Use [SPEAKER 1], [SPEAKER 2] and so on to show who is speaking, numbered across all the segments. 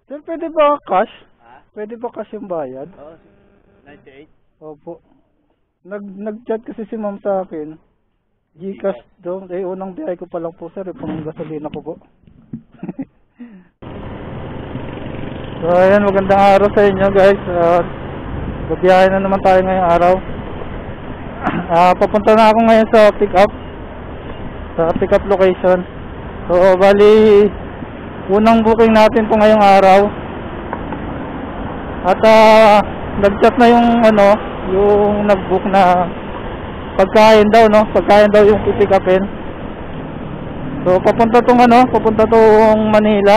[SPEAKER 1] Sir, pwede ba cash?
[SPEAKER 2] Ha?
[SPEAKER 1] Pwede ba cash yung bayad?
[SPEAKER 2] Oo, 98.
[SPEAKER 1] Opo. Nag-chat kasi si ma'am sa akin. Gcash daw. Unang biyahe ko pa lang po sir. Pang gasolina ko po. So ayan, magandang araw sa inyo guys. Babiyahe na naman tayo ngayong araw. Papunta na ako ngayon sa pick up location. So bali unang booking natin po ngayong araw. At nag-chat na yung yung nag-book na pagkain daw, no? Pagkain daw yung pick upin. So papunta tong Manila.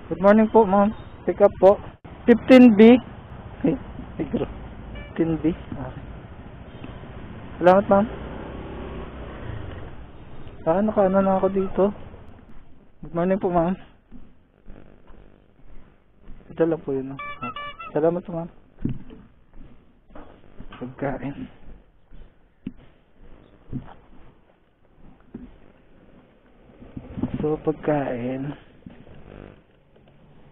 [SPEAKER 1] Good morning po, ma'am. Pick up po. 15B. Okay. 15B. Okay. Salamat, ma'am. Nakaano na ako dito. Good morning po, ma'am. Ito lang po yun. Okay. Salamat po, ma'am. Pagkain. So, pagkain.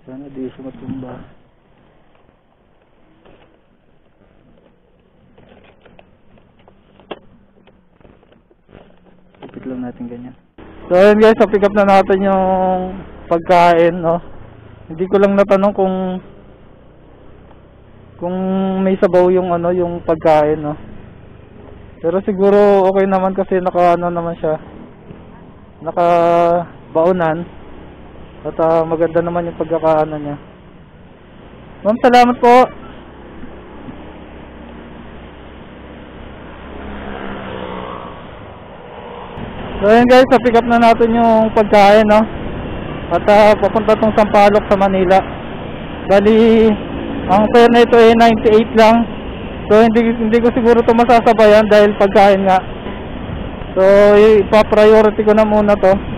[SPEAKER 1] Sana di siya matumba. Ipit lang natin ganyan. So ayun guys, pick up na natin yung pagkain, no. Hindi ko lang natanong kung may sabaw yung yung pagkain, no. Pero siguro okay naman kasi naman siya. Naka-baunan. At maganda naman yung pagkakaano niya. Ma'am, salamat po. So ayun guys, pick up na natin yung pagkain, no. At papunta tong Sampaloc sa Manila. Bali, ang fare na ito ay 98 lang. So hindi ko siguro ito masasabayan dahil pagkain nga. So ipa-priority ko na muna to.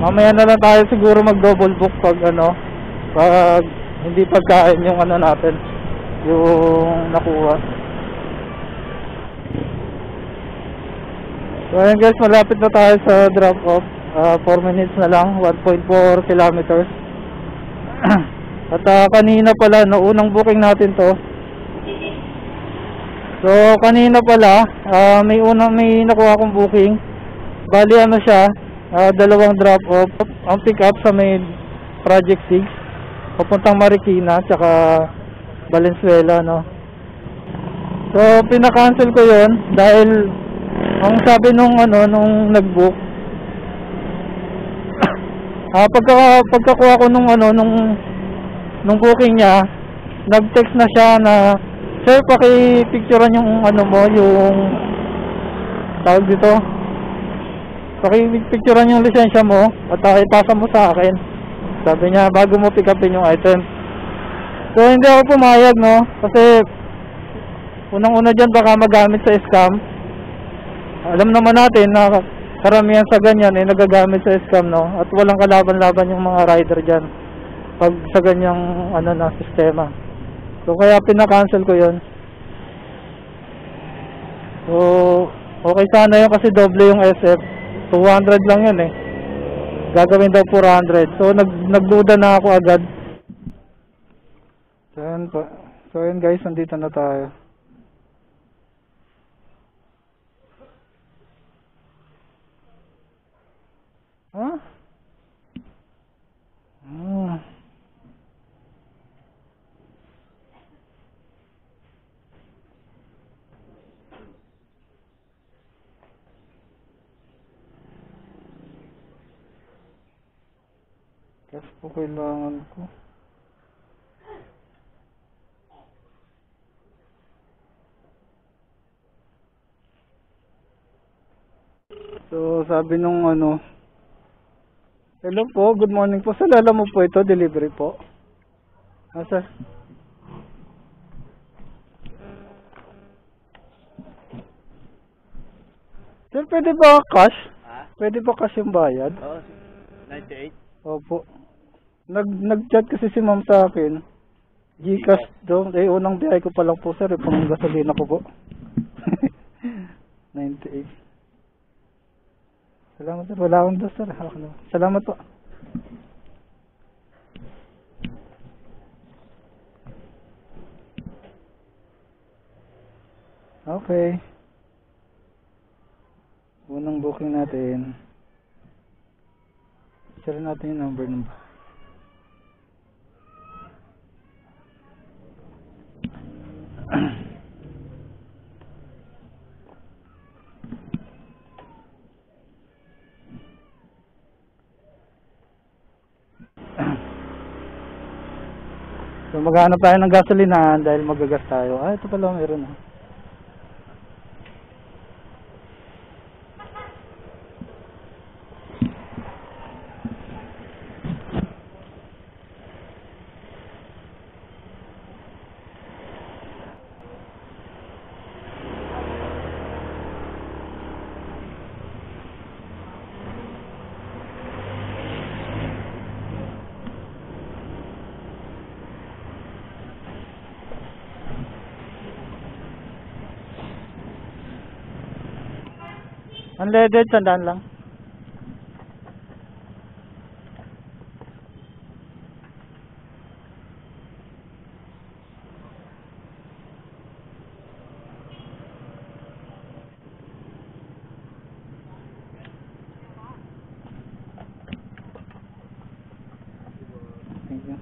[SPEAKER 1] Mamaya na lang tayo siguro mag-double book pag hindi pagkain yung natin, yung nakuha. So ayan guys, malapit na tayo sa drop off. 4 minutes na lang, 1.4 kilometers. At kanina pala, unang booking natin to. So kanina pala, may nakuha akong booking. Bali siya, dalawang drop off. Ang pick up sa may Project 6 papuntang Marikina tsaka Valenzuela, no. So pina-cancel ko yon dahil ang sabi nung nag-book, pagkakuha ko nung booking niya, nag-text na siya na, sir, paki-picturean yung yung tawag dito, paki-picturean yung lisensya mo at ipasa mo sa akin, sabi niya, bago mo pick upin yung item. So hindi ako pumayag, no, kasi unang-una dyan baka magamit sa scam. Alam naman natin na karamihan sa ganyan nagagamit sa scam, no, at walang kalaban-laban yung mga rider dyan pag sa ganyang na sistema. So kaya pina-cancel ko yon. So okay sana yun kasi doble yung SF. 200 lang yun gagawin daw 400. So nagduda na ako agad. So yun guys, nandito na tayo. Huh? Cash po kailangan ko. So sabi nung hello po, good morning po. Sa Lala mo po ito, delivery po. Sir? Sir, pwede ba cash?
[SPEAKER 2] Ha?
[SPEAKER 1] Pwede ba cash yung bayad?
[SPEAKER 2] Oo, 98.
[SPEAKER 1] Opo. Nag-chat kasi si ma'am sa akin. Gcash daw. Unang biyahe ko pa lang po sir. Pang gasolina ko po. 98. Salamat sir. Wala akong dos sir. Hawak na. Salamat po. Okay. Unang booking natin. Share natin yung number ng So maghanap tayo ng gasolinahan dahil magagas tayo. Ah, ito pala meron ah. Unleaded, sandaan lang. Thank you.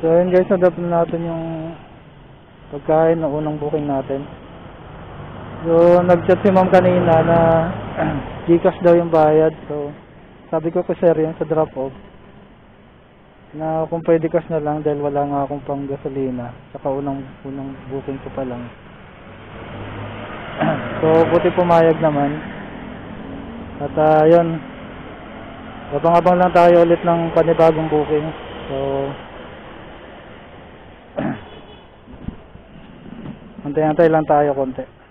[SPEAKER 1] So yun guys, nadap na natin yung pagkain na unang booking natin. So nag-chat si ma'am kanina na Gcash daw yung bayad. So sabi ko sir yung sa drop off na kung pwede cash na lang dahil wala nga akong pang gasolina. Saka unang booking ko pa lang. So buti pumayag naman. At yun, abang-abang lang tayo ulit ng panibagong booking. So antay-antay lang tayo konti.